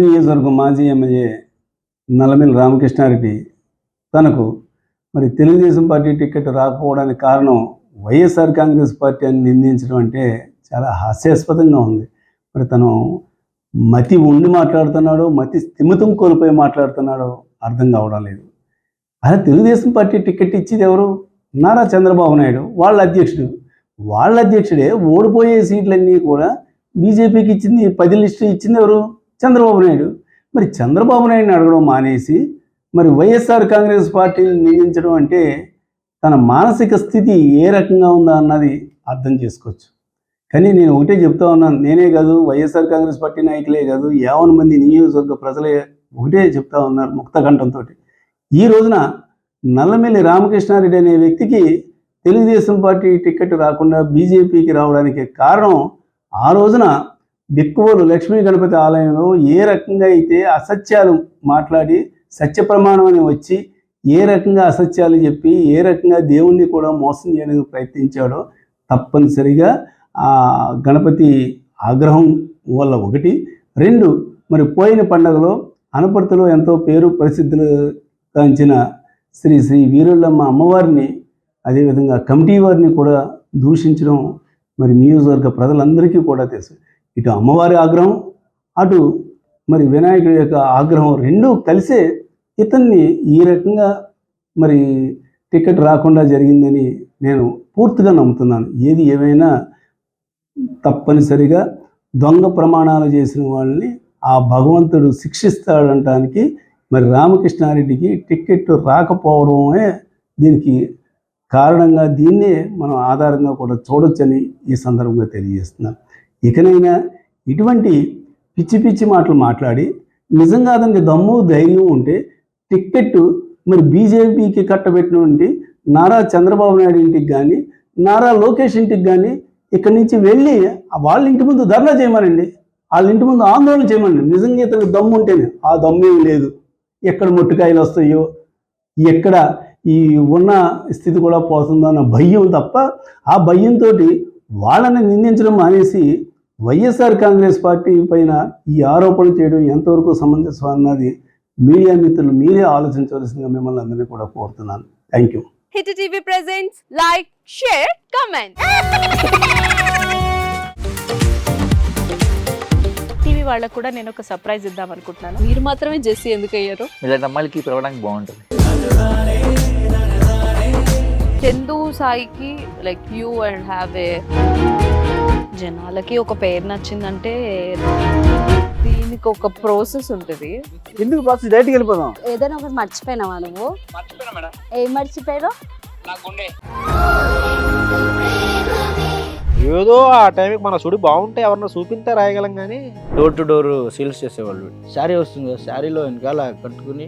నియోజకవర్గం మాజీ ఎమ్మెల్యే నల్లమిల్లి రామకృష్ణారెడ్డి తనకు మరి తెలుగుదేశం పార్టీ టికెట్ రాకపోవడానికి కారణం వైఎస్ఆర్ కాంగ్రెస్ పార్టీ అని నిందించడం అంటే చాలా హాస్యాస్పదంగా ఉంది. మరి తను మతి ఉండి మాట్లాడుతున్నాడో మతి స్థిమితం కోల్పోయి మాట్లాడుతున్నాడో అర్థం కావడం లేదు. అలా తెలుగుదేశం పార్టీ టికెట్ ఇచ్చేది ఎవరు? నారా చంద్రబాబు నాయుడు, వాళ్ళ అధ్యక్షుడు. వాళ్ళ అధ్యక్షుడే ఓడిపోయే సీట్లన్నీ కూడా బీజేపీకి ఇచ్చింది, 10 లిస్టు ఇచ్చింది ఎవరు? చంద్రబాబు నాయుడు. మరి చంద్రబాబు నాయుడిని అడగడం మానేసి మరి వైఎస్ఆర్ కాంగ్రెస్ పార్టీని నిందించడం అంటే తన మానసిక స్థితి ఏ రకంగా ఉందా అన్నది అర్థం చేసుకోవచ్చు. కానీ నేను ఒకటే చెప్తా ఉన్నాను, నేనే కాదు, వైఎస్ఆర్ కాంగ్రెస్ పార్టీ నాయకులే కాదు, 50 మంది నియోజకవర్గ ప్రజలే ఒకటే చెప్తా ఉన్నారు ముక్తకంఠంతో. ఈ రోజున నల్లమిల్లి రామకృష్ణారెడ్డి అనే వ్యక్తికి తెలుగుదేశం పార్టీ టికెట్ రాకుండా బీజేపీకి రావడానికి కారణం ఆ రోజున బిక్కువోలు లక్ష్మీ గణపతి ఆలయంలో ఏ రకంగా అయితే అసత్యాలు మాట్లాడి సత్య ప్రమాణం అని వచ్చి ఏ రకంగా అసత్యాలు చెప్పి ఏ రకంగా దేవుణ్ణి కూడా మోసం చేయడానికి ప్రయత్నించాడో తప్పనిసరిగా ఆ గణపతి ఆగ్రహం వల్ల ఒకటి. 2, మరి పోయిన పండగలో అనపర్తిలో ఎంతో పేరు ప్రసిద్ధులు కాంచిన శ్రీ శ్రీ వీరుళ్ళమ్మ అమ్మవారిని అదేవిధంగా కమిటీ వారిని కూడా దూషించడం మరి నియోజకవర్గ ప్రజలందరికీ కూడా తెలుసు. ఇటు అమ్మవారి ఆగ్రహం, అటు మరి వినాయకుడి యొక్క ఆగ్రహం రెండూ కలిసే ఇతన్ని ఈ రకంగా మరి టికెట్ రాకుండా జరిగిందని నేను పూర్తిగా నమ్ముతున్నాను. ఏది ఏమైనా తప్పనిసరిగా దొంగ ప్రమాణాలు చేసిన వాళ్ళని ఆ భగవంతుడు శిక్షిస్తాడంటానికి మరి రామకృష్ణారెడ్డికి టికెట్ రాకపోవడమే దీనికి కారణంగా దీన్నే మనం ఆధారంగా కూడా చూడొచ్చని ఈ సందర్భంగా తెలియజేస్తున్నాను. ఇకనైనా ఇటువంటి పిచ్చి పిచ్చి మాటలు మాట్లాడి నిజంగా అతనికి దమ్ము ధైర్యం ఉంటే టిక్కెట్టు మరి బీజేపీకి కట్టబెట్టినటువంటి నారా చంద్రబాబు నాయుడు ఇంటికి కానీ నారా లోకేష్ ఇంటికి కానీ ఇక్కడి నుంచి వెళ్ళి వాళ్ళ ఇంటి ముందు ధర్నా చేయమనండి, వాళ్ళ ఇంటి ముందు ఆందోళన చేయమనండి. నిజంగా ఇతనికి దమ్ము ఉంటేనే. ఆ దమ్మేం లేదు. ఎక్కడ మొట్టుకాయలు వస్తాయో, ఎక్కడ ఈ ఉన్న స్థితి కూడా పోతుందో అన్న భయం తప్ప ఆ భయంతో వాళ్ళని నిందించడం మానేసి వైఎస్ఆర్ కాంగ్రెస్ పార్టీ పైన ఈ ఆరోపణలు చేయడం ఎంతవరకు సమంజసం అన్నది మీడియా మిత్రులు మీరే ఆలోచించవలసిందిగా మిమ్మల్ని అందరినీ కూడా కోరుతున్నాను. Thank you. Hit TV presents like, share, comment. TV వాళ్ళకు కూడా నేను ఒక సర్ప్రైజ్ ఇద్దాం అనుకుంటున్నాను. మీరు మాత్రమే జెస్సీ ఎందుకు అయ్యారు? ఇలాంటి అమ్మాయిలకి పిలవడానికి బాగుంటుంది. చందు సాయికి like you and have a జనాలకి ఒక పేరు నచ్చిందంటే దీనికి ఒక ప్రాసెస్ ఉంటుంది. ఎందుకు ప్రాసెస్? డైరెక్ట్గా వెళ్ళిపోదాం. ఏదైనా ఒకటి మర్చిపోయినావా నువ్వు? ఏం మర్చిపోయావు? ఏదో ఆ టైంకి మన సుడి బాగుంటే ఎవరన్నా చూపిస్తే రాయగలం కానీ డోర్ టు డోర్ సేల్స్ చేసేవాళ్ళు. శారీ వస్తుంది, శారీలో వెనకాల కట్టుకుని